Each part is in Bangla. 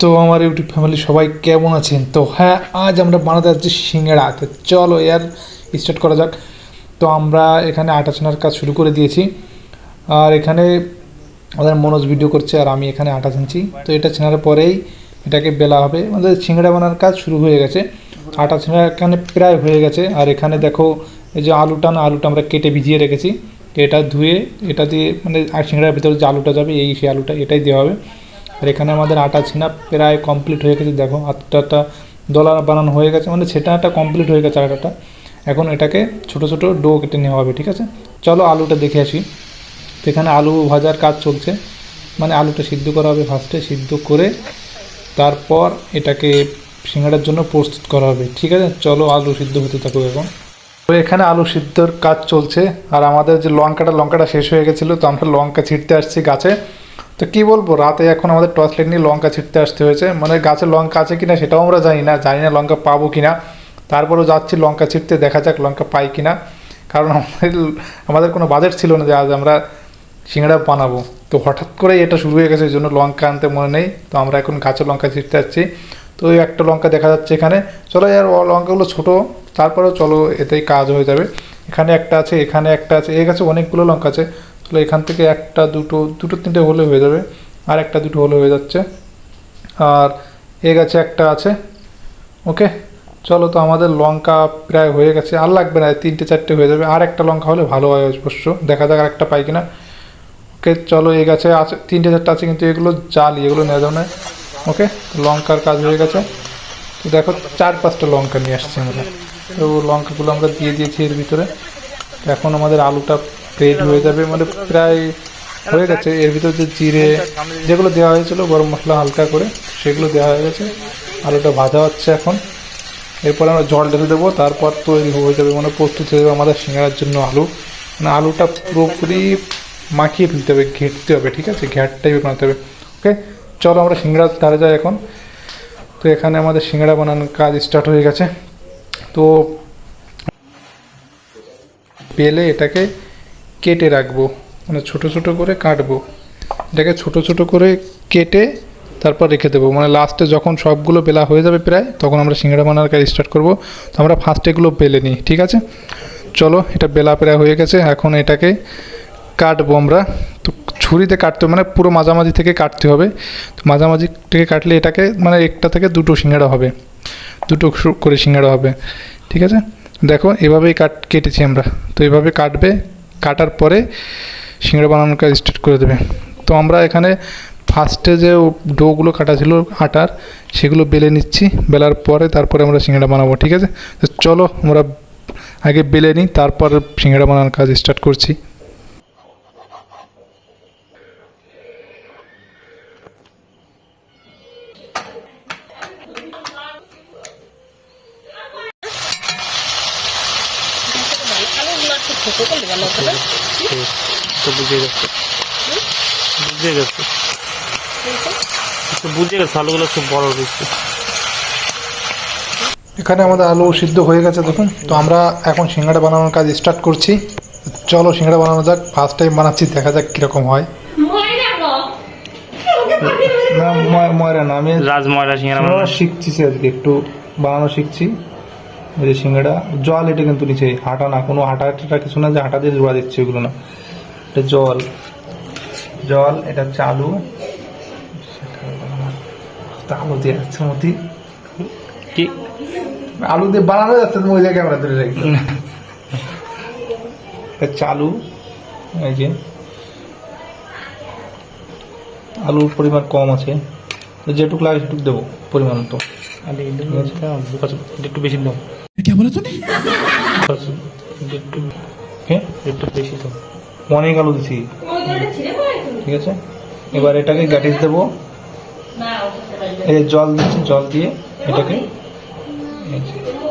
তো আমার ইউটিউব ফ্যামিলি সবাই কেমন আছেন? তো হ্যাঁ, আজ আমরা বানাতে যাচ্ছি সিঙ্গাড়া। তো চলো এর স্টার্ট করা যাক। তো আমরা এখানে আটা ছানার কাজ শুরু করে দিয়েছি। আর এখানে আমাদের মনোজ ভিডিও করছে আর আমি এখানে আটা ছানছি। তো এটা ছানার পরেই এটাকে বেলা হবে। আমাদের সিঙ্গাড়া বানার কাজ শুরু হয়ে গেছে। আটা ছানা এখানে প্রায় হয়ে গেছে। আর এখানে দেখো এই যে আলুটা আমরা কেটে ভিজিয়ে রেখেছি। এটা ধুয়ে এটা দিয়ে মানে আর সিঙ্গাড়ার ভিতরে যে আলুটা যাবে সেই আলুটা এটাই দেওয়া হবে। আর এখানে আমাদের আটা ছিনা প্রায় কমপ্লিট হয়ে গেছে। দেখো আটাটা দলা বানানো হয়ে গেছে, মানে সেটাটা কমপ্লিট হয়ে গেছে আটাটা। এখন এটাকে ছোট ছোট ডো কেটে নেওয়া হবে, ঠিক আছে? চলো আলুটা দেখে আসি। তো এখানে আলু ভাজার কাজ চলছে, মানে আলুটা সিদ্ধ করা হবে ফার্স্টে। সিদ্ধ করে তারপর এটাকে সিঙ্গাড়ার জন্য প্রস্তুত করা হবে, ঠিক আছে? চলো আলু সিদ্ধ হতে থাকুক এখন। তো এখানে আলু সিদ্ধর কাজ চলছে। আর আমাদের যে লঙ্কাটা শেষ হয়ে গেছিলো, তো আমরা লঙ্কা ছিঁড়তে আসছি গাছে। তো কী বলবো, রাতে এখন আমাদের টর্চ লাইট নিয়ে লঙ্কা ছিঁড়তে আসতে হয়েছে। মানে গাছে লঙ্কা আছে কিনা সেটাও আমরা জানি না লঙ্কা পাবো কিনা। তারপরেও যাচ্ছি লঙ্কা ছিঁড়তে, দেখা যাক লঙ্কা পাই কিনা। কারণ আমাদের কোনো বাজেট ছিল না যে আজ আমরা সিঙ্গাড়া বানাবো। তো হঠাৎ করেই এটা শুরু হয়ে গেছে, এই জন্য লঙ্কা আনতে মনে নেই। তো আমরা এখন গাছে লঙ্কা ছিঁড়তে যাচ্ছি। তো ওই একটা লঙ্কা দেখা যাচ্ছে এখানে। চলো আর লঙ্কাগুলো ছোটো, তারপরেও চলো এতেই কাজ হয়ে যাবে। এখানে একটা আছে, এখানে একটা আছে, এই গাছে অনেকগুলো লঙ্কা আছে। তাহলে এখান থেকে একটা দুটো তিনটে হলে হয়ে যাবে। আর একটা দুটো হলে হয়ে যাচ্ছে। আর এ গাছে একটা আছে। ওকে, চলো। তো আমাদের লঙ্কা প্রায় হয়ে গেছে, আর লাগবে না, তিনটে চারটে হয়ে যাবে। আর একটা লঙ্কা হলে ভালো হয় অবশ্য, দেখা যাক আর একটা পাই কিনা। ওকে চলো, এই গাছে আছে তিনটে চারটে আছে, কিন্তু এগুলো জালি, এগুলো নেওয়া যাবে না। ওকে, লঙ্কার কাজ হয়ে গেছে। তো দেখো 4-5টা লঙ্কা নিয়ে আসছি আমরা। তো লঙ্কাগুলো আমরা দিয়ে দিয়েছি এর ভিতরে। এখন আমাদের আলুটা রেডি হয়ে যাবে, মানে প্রায় হয়ে গেছে। এর ভিতরে যে জিরে যেগুলো দেওয়া হয়েছিল, গরম মশলা হালকা করে, সেগুলো দেওয়া হয়ে গেছে। আলুটা ভাজা হচ্ছে এখন। এরপর আমরা জল ঢেলে দেবো, তারপর তৈরি হয়ে যাবে, মানে প্রস্তুত হয়ে যাবে আমাদের সিঙ্গাড়ার জন্য আলু। মানে আলুটা পুরোপুরি মাখিয়ে ফেলতে হবে, ঘেঁটতে হবে, ঠিক আছে? ঘ্যাট টাইপের বানাতে হবে। ওকে, চলো আমরা সিঙ্গাড়ার ধারে যাই এখন। তো এখানে আমাদের সিঙ্গাড়া বানানোর কাজ স্টার্ট হয়ে গেছে। তো বেলে এটাকে কেটে রাখবো, মানে ছোট ছোট করে কাটবো। এটাকে ছোট ছোট করে কেটে তারপর রেখে দেবো, মানে লাস্টে যখন সবগুলো বেলা হয়ে যাবে প্রায়, তখন আমরা সিঙ্গাড়া বানানোর কাজ স্টার্ট করবো। তো আমরা ফার্স্টে এগুলো বেলে নিই, ঠিক আছে? চলো, এটা বেলা প্রায় হয়ে গেছে, এখন এটাকে কাটবো আমরা। তো ছুরিতে কাটতে হবে, মানে পুরো মাঝামাঝি থেকে কাটতে হবে। তো মাঝামাঝি থেকে কাটলে এটাকে মানে একটা থেকে দুটো সিঙ্গাড়া হবে, দুটো করে সিঙ্গাড়া হবে, ঠিক আছে? দেখো এভাবেই কেটেছি আমরা। তো এভাবে কাটবে, কাটার পরে সিঙ্গাড়া বানানোর কাজ স্টার্ট করে দেবে। তো আমরা এখানে ফার্স্টে যে ডোগুলো কাটা ছিল আটার, সেগুলো বেলে নিচ্ছি। বেলার পরে তারপরে আমরা সিঙ্গাড়া বানাবো, ঠিক আছে? তো চলো আমরা আগে বেলে নিই, তারপর সিঙ্গাড়া বানানোর কাজ স্টার্ট করছি। বুঝে গেছে, বুঝে গেছে, বুঝে গেছে। আলুগুলো খুব বড় হয়েছে। এখানে আমাদের আলু সিদ্ধ হয়ে গেছে দেখুন। তো আমরা এখন সিঙ্গাড়া বানানোর কাজ স্টার্ট করছি। চলো সিঙ্গাড়া বানানো যাক। ফার্স্ট টাইম বানাচ্ছি, দেখা যাক কীরকম হয়। না ময়রা না, আমি রাজময়রা সিঙ্গারা শিখছি আজকে, একটু বানানো শিখছি। ওই যে সিঙ্গাড়া জল, এটা কিন্তু নিচে হাঁটা না, কোনো হাঁটা কিছু না যে হাঁটা দিয়ে জোড়া দিচ্ছে, ওগুলো না। এটা জল, এটা হচ্ছে আলু। আলু দিয়ে যাচ্ছে মতি, কি আলু দিয়ে বানানো যাচ্ছে, তুমি ওই জায়গায় আমরা ধরে রাখি। এটা চালু, এই যে আলুর পরিমাণ কম আছে, তো যেটুকু লাগে সেটুকু দেবো পরিমাণ মতো। একটু বেশি দাও। একটু বেশি দাও। অনেক আলু দিচ্ছি, ঠিক আছে? এবার এটাকে গাটিস দেবো। এই জল দিচ্ছি, জল দিয়ে এটাকে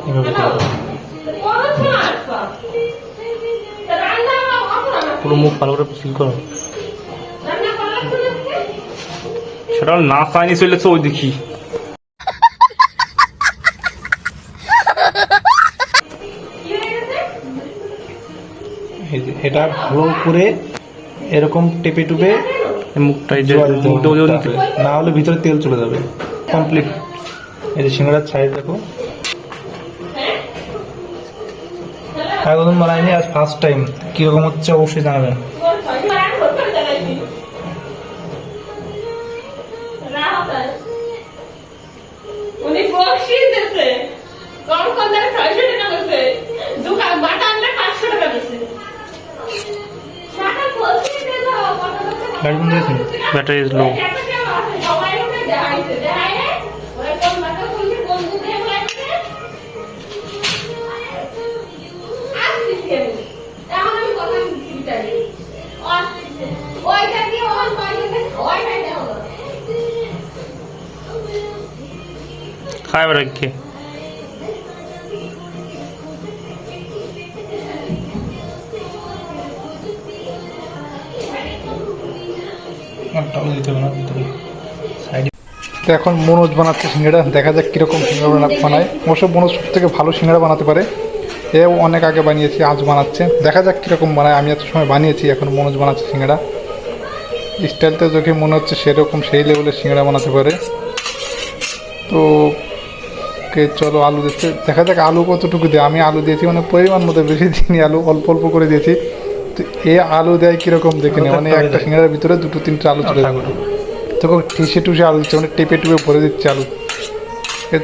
এভাবে পুরো মুখ ভালো করে ফিল করো। সেটা না পায়নি চলেছে ওই দেখি। এটা ভালো করে এরকম টেপে টুপে মুখটাই না হলে ভিতরে তেল চলে যাবে। কমপ্লিট। এই যে সিঙ্গাড়ার সাইজ দেখো, একদম বানাইনি, আজ ফার্স্ট টাইম। কিরকম হচ্ছে অবশ্যই জানাবেন। উনি বকশিস দিয়েছে, কম কম দামে 600 টাকা দিয়েছে, দোকান বাটা আমরা 500 টাকা দিয়েছে। টাকা বলছি দে দাও, কত টাকা গাড়ি বন্ধ হয়েছে? Battery is low. সবাই ওকে দেখাইছে, দেখাইলে ওরা কোন বাটা বলছে বন্ধু দিয়ে বলাইছে। আসতেছি আমি, এখন আমি কথা দিচ্ছি তাই। আসতেছে, ওইটা দিয়ে ওখান পাইলে ওইটাই দেওয়া হলো। খায় বেড়া কে? তো এখন মনোজ বানাচ্ছে সিঙ্গাড়া, দেখা যাক কিরকম সিঙ্গাড়া বানায়। অবশ্য মনোজ সব থেকে ভালো সিঙ্গাড়া বানাতে পারে, এও অনেক আগে বানিয়েছি, আজ বানাচ্ছে। দেখা যাক কিরকম বানায়। আমি এত সময় বানিয়েছি, এখন মনোজ বানাচ্ছে সিঙ্গাড়া। স্টাইলটা দেখে মনে হচ্ছে সেরকম সেই লেভেলের সিঙ্গাড়া বানাতে পারে। তো চলো আলু দিচ্ছে, দেখা যাক আলু কতটুকু দেয়। আমি আলু দিয়েছি মানে পরিমাণ মতো, বেশি দিইনি, আলু অল্প অল্প করে দিয়েছি। তো এ আলু দেয় কিরকম দেখে নেই, মানে একটা সিঙ্গাড়ার ভিতরে 2-3টা আলু চলে যাবে। তো ঠেসে টুসে আলু দিচ্ছে, মানে টেপে টুপে ভরে দিচ্ছে আলু।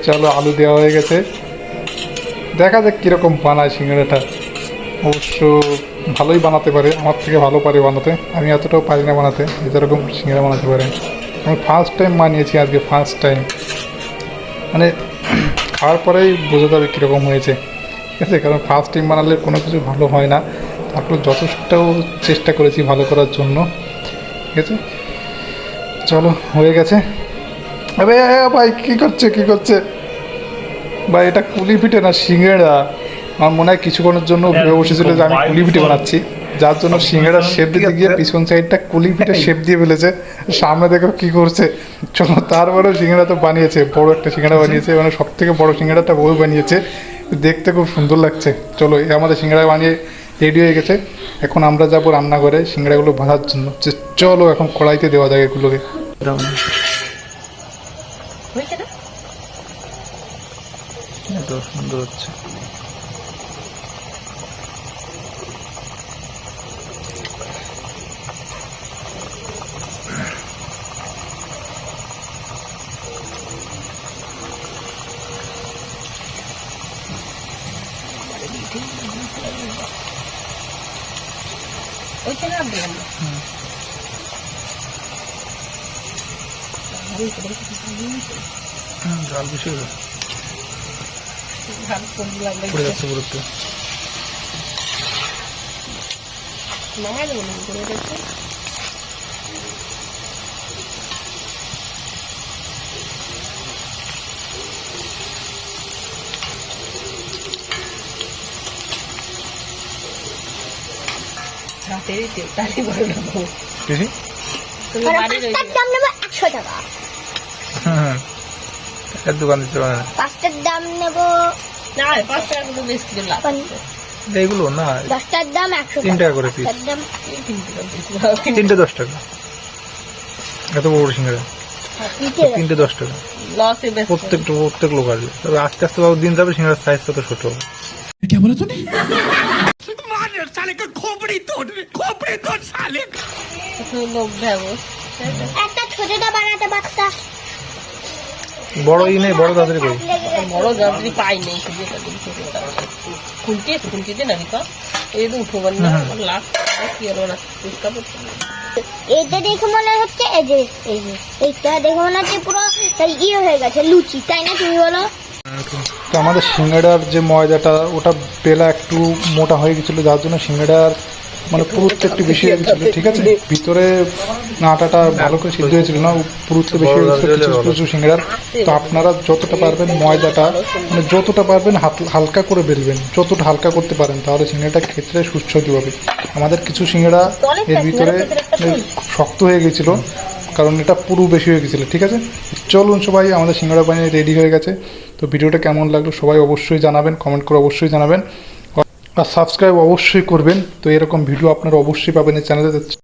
চলো আলু দেওয়া হয়ে গেছে, দেখা যাক কীরকম বানায় সিঙ্গাড়াটা। অবশ্য ভালোই বানাতে পারে, আমার থেকে ভালো পারে বানাতে। আমি এতটাও পারি না বানাতে, যেরকম সিঙ্গাড়া বানাতে পারে। আমি ফার্স্ট টাইম বানিয়েছি আজকে, ফার্স্ট টাইম। মানে খাওয়ার পরেই বোঝা যাবে কীরকম হয়েছে, ঠিক আছে? কারণ ফার্স্ট টাইম বানালে কোনো কিছু ভালো হয় না। তারপর যথেষ্টও চেষ্টা করেছি ভালো করার জন্য, ঠিক আছে? চলো হয়ে গেছে। আরে ভাই কী করছে ভাই? এটা কুলি পিঠে না সিঙ্গাড়া। আমার মনে হয় কিছুক্ষণের জন্য ভেবে বসেছিল যে আমি কুলি পিঠে বানাচ্ছি, যার জন্য সিঙ্গাড়ার শেপ দিতে গিয়ে পিছন সাইডটা কুলি পিঠে শেপ দিয়ে ফেলেছে। সামনে দেখো কি করছে। চলো, তারপরেও সিঙ্গাড়া তো বানিয়েছে, বড় একটা সিঙ্গাড়া বানিয়েছে, মানে সব থেকে বড় সিঙ্গাড়াটা বউ বানিয়েছে, দেখতে খুব সুন্দর লাগছে। চলো, এই আমাদের সিঙ্গাড়া বানিয়ে রেডি হয়ে গেছে। এখন আমরা যাবো রান্নাঘরে সিঙ্গাড়াগুলো ভাজার জন্য। চলো এখন কড়াইতে দেওয়া যায় এগুলোকে। সুন্দর হচ্ছে। জল বেশি পড়ে যাচ্ছে পুরোটা। দাম নেবো 100 টাকা। দোকান দিতে পারে না, পাঁচটার দাম নেবো না 5 টাকা করে বেশি করে লাভ। এইগুলো না, 10টার দাম 100 3 টাকা করে পিস, 3টে 10 টাকা। এত বড় সিঙ্গাড়া 3টে 10 টাকা। লসে বেশি প্রত্যেক লোক আসবে, তবে আস্তে আস্তে বাবু দিন যাবে, সিঙ্গাড়ার সাইজ তত ছোট হবে। লোক ভেবো একটা ছোটটা বানাতে পারতা। বড়ই নেই, বড় তাড়াতাড়ি করি। বড় যন্ত্রী পাই নেই, খুলতে না নিকা এই তো উঠো বান না লাখ কি হলো না চেষ্টা করতে। এটা দেখে মনে হচ্ছে এইটা দেখে মনে হচ্ছে পুরো ইয়ে হয়ে গেছে, লুচি, তাই না? তুমি বলো। তো আমাদের সিঙ্গাড়ার যে ময়দাটা, ওটা বেলা একটু মোটা হয়ে গেছিলো, যার জন্য সিঙ্গাড়ার মানে পুরুত্ব একটু বেশি হয়ে গেছিলো, ঠিক আছে? ভিতরে আটাটা ভালো করে সিদ্ধ হয়েছিল না, পুরুত্ব বেশি হয়ে গেছিলো কিছু কিছু সিঙ্গাড়ার। তো আপনারা যতটা পারবেন ময়দাটা, মানে যতটা পারবেন হালকা করে বেলবেন, যতটা হালকা করতে পারেন, তাহলে সিঙ্গাড়াটা খেতে সুস্বাদু হবে। আমাদের কিছু সিঙ্গাড়া এর ভিতরে শক্ত হয়ে গেছিলো, কারণ এটা পুরো বেশি হয়ে গেছিলো, ঠিক আছে? চলুন সবাই, আমাদের সিঙ্গাড়া বানিয়ে রেডি হয়ে গেছে। তো ভিডিওটা কেমন লাগলো সবাই অবশ্যই জানাবেন, কমেন্ট করে অবশ্যই জানাবেন, আর সাবস্ক্রাইব অবশ্যই করবেন। তো এরকম ভিডিও আপনারা অবশ্যই পাবেন এই চ্যানেলে।